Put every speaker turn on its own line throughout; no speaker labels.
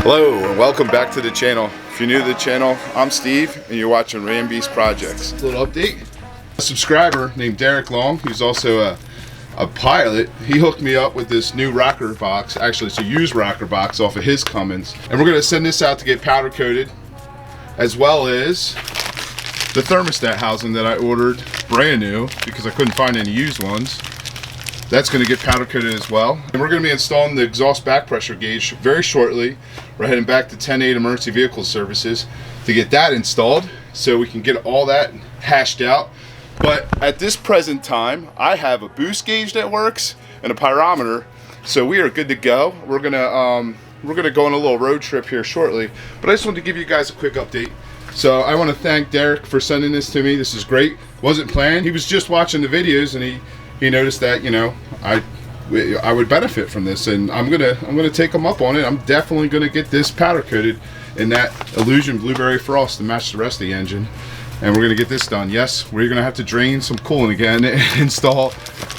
Hello and welcome back to the channel. If you're new to the channel, I'm Steve and you're watching Rambeast Projects. A little update. A subscriber named Derek Long, who's also a pilot, he hooked me up with this new rocker box. Actually, it's a used rocker box off of his Cummins. And we're gonna send this out to get powder coated, as well as the thermostat housing that I ordered brand new because I couldn't find any used ones. That's going to get powder coated as well. And we're going to be installing the exhaust back pressure gauge very shortly. We're heading back to 10-8 Emergency Vehicle Services to get that installed so we can get all that hashed out. But at this present time, I have a boost gauge that works and a pyrometer, so we are good to go. We're gonna go on a little road trip here shortly, but I just wanted to give you guys a quick update. So I want to thank Derek for sending this to me. This is great. Wasn't planned. He was just watching the videos and he noticed that, you know, I would benefit from this, and I'm gonna take him up on it. I'm definitely gonna get this powder coated in that Illusion Blueberry Frost to match the rest of the engine, and we're gonna get this done. Yes, we're gonna have to drain some coolant again and install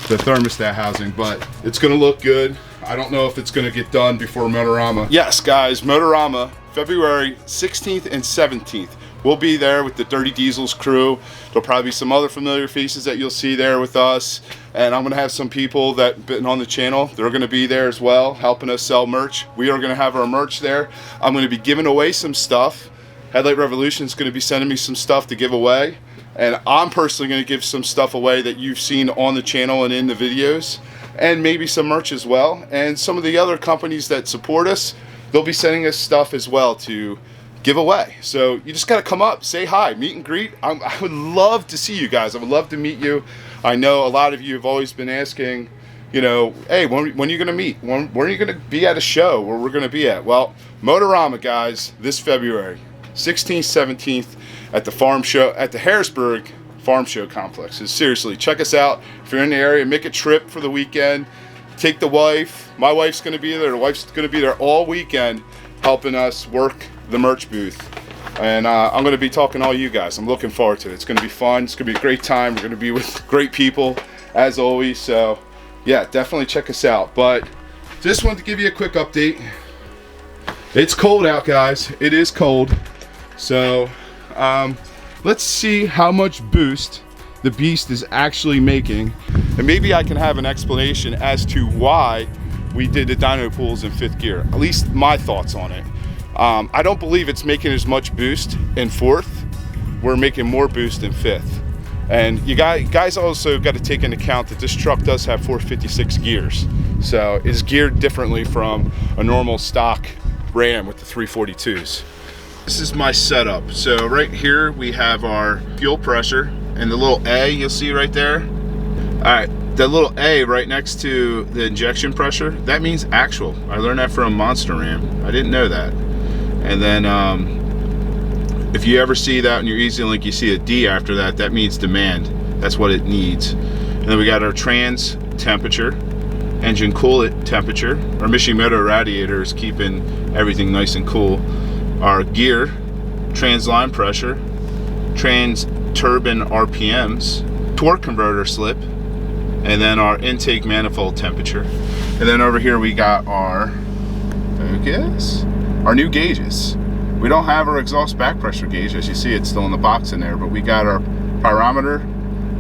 the thermostat housing, but it's gonna look good. I don't know if it's gonna get done before Motorama. Yes, guys, Motorama, February 16th and 17th. We'll be there with the Dirty Diesels crew. There'll probably be some other familiar faces that you'll see there with us. And I'm gonna have some people that have been on the channel. They're gonna be there as well, helping us sell merch. We are gonna have our merch there. I'm gonna be giving away some stuff. Headlight Revolution's gonna be sending me some stuff to give away. And I'm personally gonna give some stuff away that you've seen on the channel and in the videos. And maybe some merch as well. And some of the other companies that support us, they'll be sending us stuff as well to give away. So you just gotta come up, say hi, meet and greet. I would love to see you guys. I would love to meet you. I know a lot of you have always been asking, you know, hey, when are you gonna meet? When are you gonna be at a show where we're gonna be at? Well, Motorama, guys, this February 16th, 17th at the farm show, at the Harrisburg Farm Show Complexes. Seriously, check us out. If you're in the area, make a trip for the weekend. Take the wife. My wife's gonna be there. The wife's gonna be there all weekend helping us work the merch booth, and I'm going to be talking to all you guys. I'm looking forward to it. It's going to be fun. It's going to be a great time. We're going to be with great people as always, so yeah, definitely check us out. But just wanted to give you a quick update. It's cold out, guys. It is cold, so let's see how much boost the beast is actually making, and maybe I can have an explanation as to why we did the dyno pools in 5th gear. At least my thoughts on it. I don't believe it's making as much boost in 4th. We're making more boost in 5th. And you guys also got to take into account that this truck does have 456 gears. So it's geared differently from a normal stock Ram with the 342s. This is my setup. So right here we have our fuel pressure and the little A you'll see right there. All right. That little A right next to the injection pressure, that means actual. I learned that from Monster Ram. I didn't know that. And then if you ever see that in your EZ-Link, you see a D after that, that means demand. That's what it needs. And then we got our trans temperature, engine coolant temperature. Our Mishimoto radiator is keeping everything nice and cool. Our gear, trans line pressure, trans turbine RPMs, torque converter slip, and then our intake manifold temperature. And then over here we got our, focus, our new gauges. We don't have our exhaust back pressure gauge. As you see, it's still in the box in there, but we got our pyrometer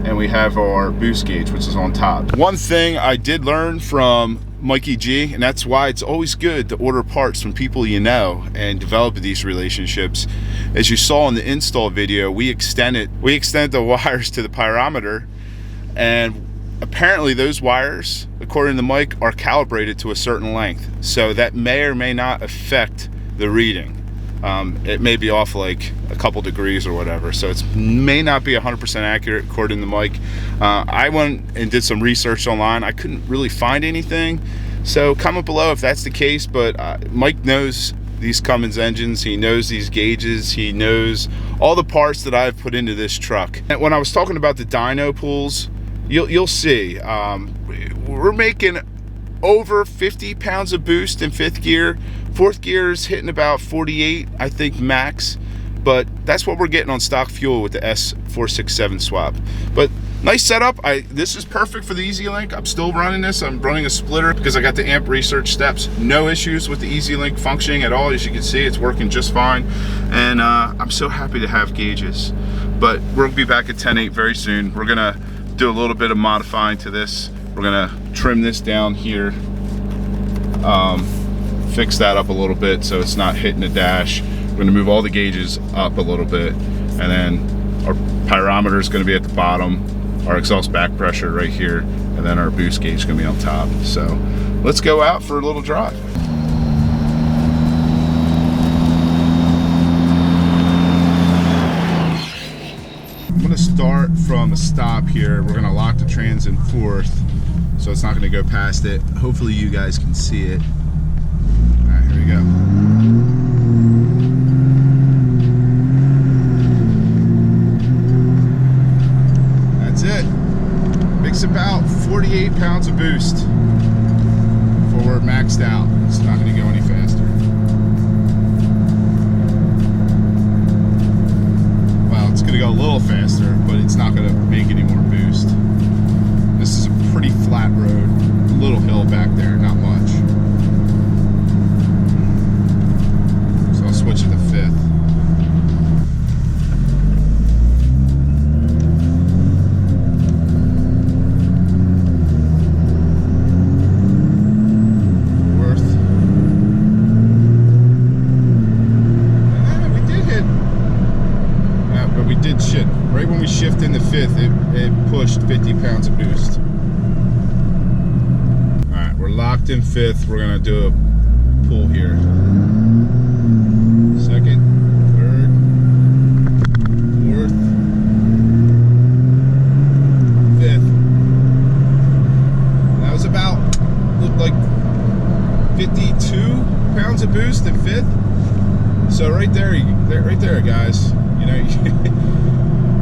and we have our boost gauge, which is on top. One thing I did learn from Mikey G, and that's why it's always good to order parts from people you know and develop these relationships. As you saw in the install video, we extended the wires to the pyrometer, and apparently those wires, according to Mike, are calibrated to a certain length. So that may or may not affect the reading. It may be off like a couple degrees or whatever. So it may not be 100% accurate according to Mike. I went and did some research online. I couldn't really find anything. So comment below if that's the case, but Mike knows these Cummins engines. He knows these gauges. He knows all the parts that I've put into this truck. And when I was talking about the dyno pools, you'll see we're making over 50 pounds of boost in 5th gear. 4th gear is hitting about 48, I think, max, but that's what we're getting on stock fuel with the S467 swap. But Nice setup. This is perfect for the E.Link. I'm still running this. I'm running a splitter because I got the amp research steps. No issues with the E.Link functioning at all. As you can see, it's working just fine. And I'm so happy to have gauges. But we'll be back at 10.8 very soon. We're gonna do a little bit of modifying to this. We're gonna trim this down here. Fix that up a little bit so it's not hitting the dash. We're gonna move all the gauges up a little bit. And then our pyrometer is gonna be at the bottom. Our exhaust back pressure right here, and then our boost gauge is gonna be on top. So let's go out for a little drive. I'm gonna start from a stop here. We're gonna lock the trans in fourth, so it's not gonna go past it. Hopefully you guys can see it. All right, here we go. It makes about 48 pounds of boost before we're maxed out. It's not going to go any faster. Well, it's going to go a little faster, but it's not going to make any more boost. This is a pretty flat road, a little hill back there, not much. So I'll switch it to fifth. Right when we shift into fifth, it pushed 50 pounds of boost. All right, we're locked in fifth. We're gonna do a pull here. Second, third, fourth, fifth. That was about, looked like 52 pounds of boost in fifth. So right there, guys, you know,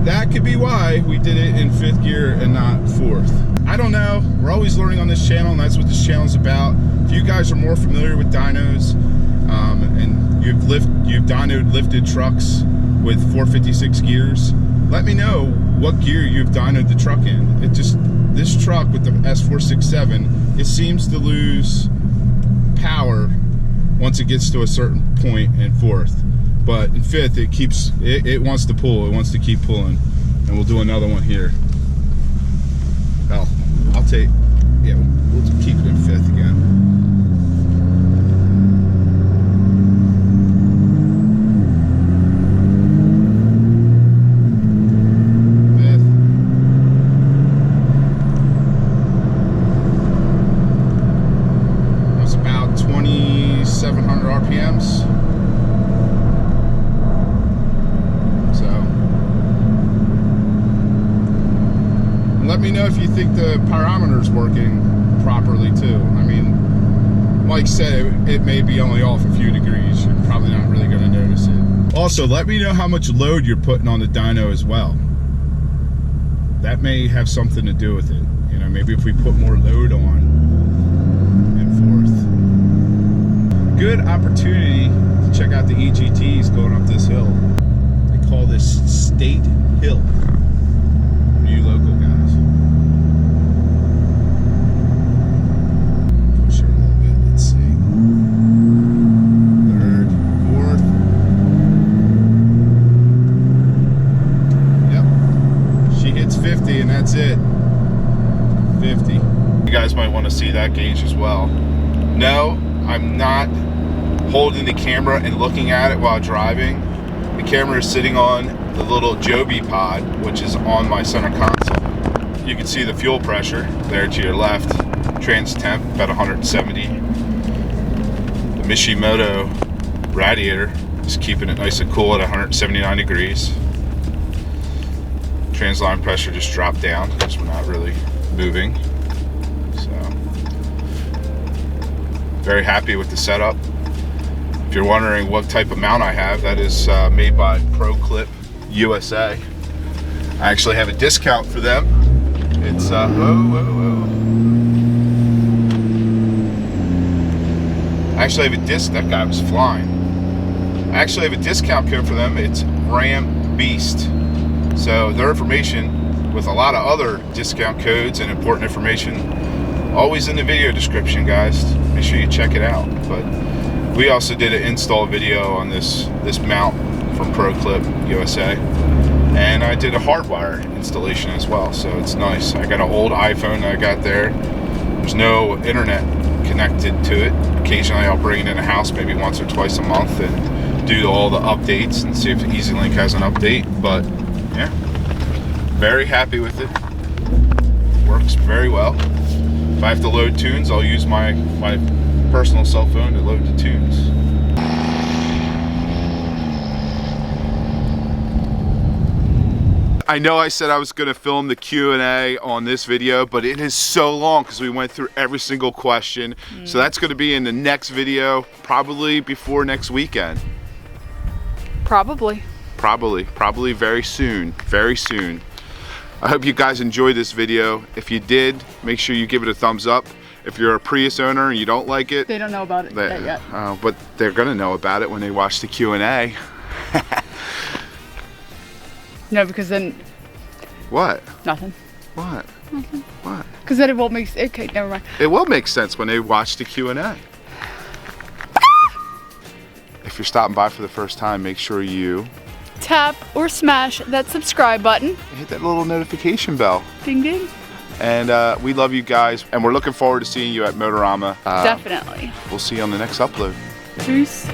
that could be why we did it in fifth gear and not fourth. I don't know. We're always learning on this channel, and that's what this channel is about. If you guys are more familiar with dynos, and you've dynoed lifted trucks with 456 gears, let me know what gear you've dynoed the truck in. This truck with the S467, it seems to lose power once it gets to a certain point in fourth. But in fifth, it wants to pull. It wants to keep pulling. And we'll do another one here. Well, we'll keep it in fifth again. Fifth. That was about 2,700 RPMs. Let me know if you think the pyrometer's working properly too. I mean, Mike said it may be only off a few degrees. You're probably not really going to notice it. Also, let me know how much load you're putting on the dyno as well. That may have something to do with it. You know, maybe if we put more load on in fourth. Good opportunity to check out the EGTs going up this hill. They call this State Hill. You local guys. Push her a little bit, let's see. Third, fourth. Yep. She hits 50 and that's it. 50. You guys might want to see that gauge as well. No, I'm not holding the camera and looking at it while driving. The camera is sitting on the little Joby pod, which is on my center console. You can see the fuel pressure there to your left. Trans temp about 170. The Mishimoto radiator is keeping it nice and cool at 179 degrees. Trans line pressure just dropped down because we're not really moving. So, very happy with the setup. If you're wondering what type of mount I have, that is made by Pro Clip USA. I actually have a discount for them. It's I actually have a that guy was flying. I actually have a discount code for them. It's Ram Beast. So their information with a lot of other discount codes and important information, always in the video description, guys. Make sure you check it out. But we also did an install video on this mount from ProClip USA, and I did a hardwire installation as well, so it's nice. I got an old iPhone that I got there. There's no internet connected to it. Occasionally I'll bring it in the house maybe once or twice a month and do all the updates and see if E.Link has an update. But yeah, very happy with it. Works very well. If I have to load tunes, I'll use my personal cell phone to load the tunes. I know I said I was going to film the Q&A on this video, but it is so long because we went through every single question. So that's going to be in the next video, probably before next weekend.
Probably very soon, very soon. I hope you guys enjoyed this video. If you did, make sure you give it a thumbs up. If you're a Prius owner and you don't like it,
they don't know about it yet.
But they're going to know about it when they watch the Q&A.
No, because then...
What?
Nothing.
What?
Nothing.
What?
Because then it won't make... Okay, never mind.
It will make sense when they watch the Q&A. If you're stopping by for the first time, make sure you...
tap or smash that subscribe button.
hit that little notification bell.
Ding ding.
And we love you guys, and we're looking forward to seeing you at Motorama.
Definitely.
We'll see you on the next upload.
Peace.